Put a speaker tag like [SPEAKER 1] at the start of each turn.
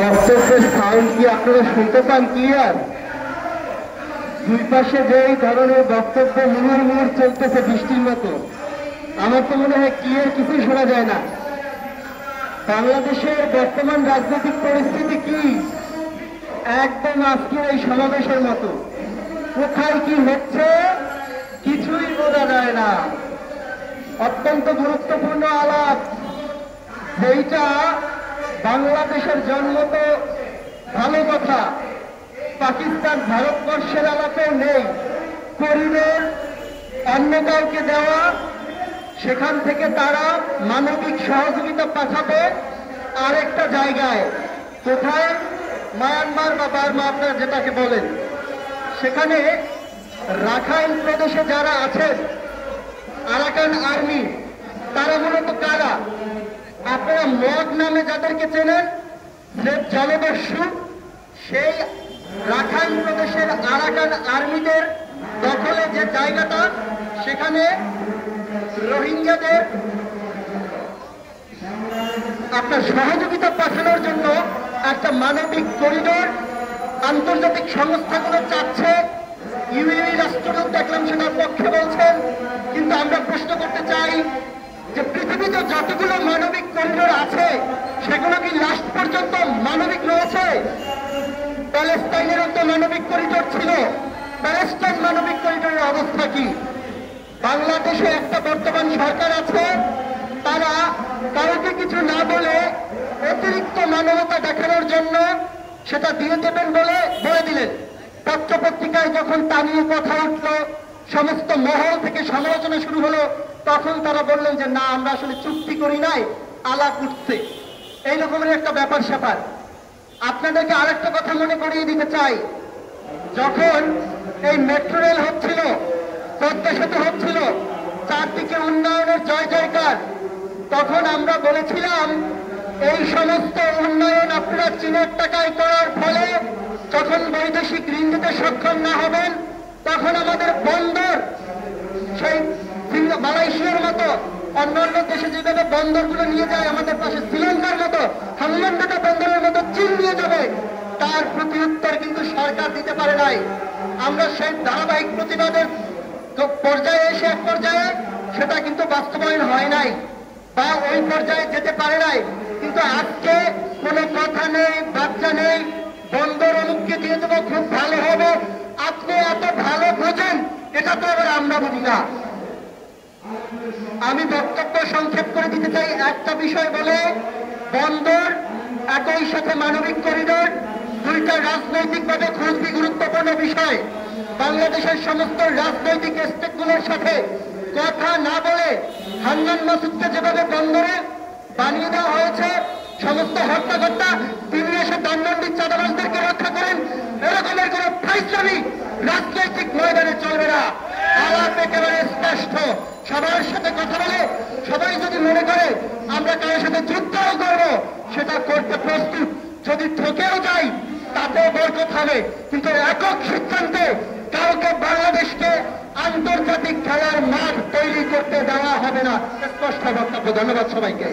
[SPEAKER 1] বক্তব্যের সাউন্ড কি আপনারা শুনতে পান ক্লিয়ার? দুই পাশে যে এই ধরনের বক্তব্য মুহুর মুহুর চলতেছে বৃষ্টির মতো, আমার তো মনে হয় ক্লিয়ার কিছুই শোনা যায় না। বাংলাদেশের বর্তমান রাজনৈতিক পরিস্থিতি কি? একদম আজকের এই সমাবেশের মতো। কোথায় কি হচ্ছে কিছুই বোঝা যায় না। অত্যন্ত গুরুত্বপূর্ণ আলাপ, যেইটা বাংলাদেশের জন্ম তো ভালো কথা, পাকিস্তান ভারতবর্ষের আলাপেও নেই। করিডোর অন্য কাউকে দেওয়া, সেখান থেকে তারা মানবিক সহযোগিতা পাঠাবে আরেকটা জায়গায়। কোথায়? মায়ানমার বা বার্মা আপনারা যেটাকে বলেন। সেখানে রাখাইন প্রদেশে যারা আছেন আরাকান আর্মি, তারা মূলত কারা? আপনারা মগ নামে যাদেরকে চেনেন, যে জলদস্যু, সেই রাখাইন প্রদেশের আরাকান আর্মিদের দখলে যে জায়গাটা, সেখানে রোহিঙ্গাদের আপনার সহযোগিতা পাঠানোর জন্য একটা মানবিক করিডোর আন্তর্জাতিক সংস্থাগুলো চাচ্ছে। ইউএই রাষ্ট্রদূত দেখলাম সেটার পক্ষে বলছেন, কিন্তু আমরা প্রশ্ন করতে চাই যে পৃথিবীতে যতগুলো মানবিক করিডোর আছে সেগুলো কি লাস্ট পর্যন্ত মানবিক রয়েছে? প্যালেস্টাইনেরও তো মানবিক করিডোর ছিল, প্যালেস্টাইন মানবিক করিডোরের অবস্থা কি? বাংলাদেশে একটা বর্তমান সরকার আছে, তারা কাউকে কিছু না বলে অতিরিক্ত মানবতা দেখানোর জন্য সেটা দিয়ে দেবেন বলে দিলেন। পত্রপত্রিকায় যখন তা নিয়ে কথা উঠল, সমস্ত মহল থেকে সমালোচনা শুরু হলো, তখন তারা বললেন যে না, আমরা আসলে চুক্তি করি নাই, আলাপ উঠছে। এই রকমের একটা ব্যাপার স্যাপার। আপনাদেরকে আরেকটা কথা মনে করিয়ে দিতে চাই, যখন এই মেট্রো রেল হচ্ছিল, পদ্মা সেতু হচ্ছিল, চারদিকে উন্নয়নের জয় জয়কার, তখন আমরা বলেছিলাম এই সমস্ত উন্নয়ন আপনারা চীনের টাকায় করার ফলে যখন বৈদেশিক ঋণ দিতে সক্ষম না হবেন, তখন আমাদের বন্দর, সেই মালয়েশিয়ার মতো অন্যান্য দেশে যেভাবে বন্দরগুলো নিয়ে যায়, আমাদের পাশে শ্রীলঙ্কার মতো হামলান্ডাটা বন্দরের মতো চীন নিয়ে যাবে, তার প্রতি উত্তর কিন্তু সরকার দিতে পারে নাই। আমরা সেই ধারাবাহিক প্রতিবাদের পর্যায়ে এসে এক পর্যায়ে সেটা কিন্তু বাস্তবায়ন হয় নাই বা ওই পর্যায়ে যেতে পারে নাই। কিন্তু আজকে কোনো কথা নেই, বাচ্চা নেই, বন্দর অমুককে দিয়ে দেবো, খুব ভালো হবে। আপনি এত ভালো বোঝেন, এটা তো আবার আমরা বুঝি না। আমি বক্তব্য সংক্ষেপ করে দিতে চাই একটা বিষয় বলে, বন্দর একই সাথে মানবিক করিডোর, দুইটা রাজনৈতিকভাবে খুবই গুরুত্বপূর্ণ বিষয়। বাংলাদেশের সমস্ত রাজনৈতিক স্টেকগুলোর সাথে কথা না বলে হান্নান মাসুদকে যেভাবে বন্দরে বানিয়ে দেওয়া হয়েছে, সমস্ত হত্যাকর্তা তিনি এসে ধানমন্ডি চাঁদাবাজদেরকে রক্ষা করেন, এরকমের কোন ফাইজলামি রাজনৈতিক ময়দানে চলবে না। আলাপ একেবারে স্পষ্ট, সবার সাথে কথা বলে সবাই যদি মনে করে আমরা কারোর সাথে যুদ্ধও করবো, সেটা করতে প্রস্তুত। যদি ঠকেও যাই তাতেও বরকত হবে, কিন্তু একক সিদ্ধান্তে কাউকে বাংলাদেশকে আন্তর্জাতিক খেলার মাঠ তৈরি করতে দেওয়া হবে না। স্পষ্ট বক্তব্য। ধন্যবাদ সবাইকে।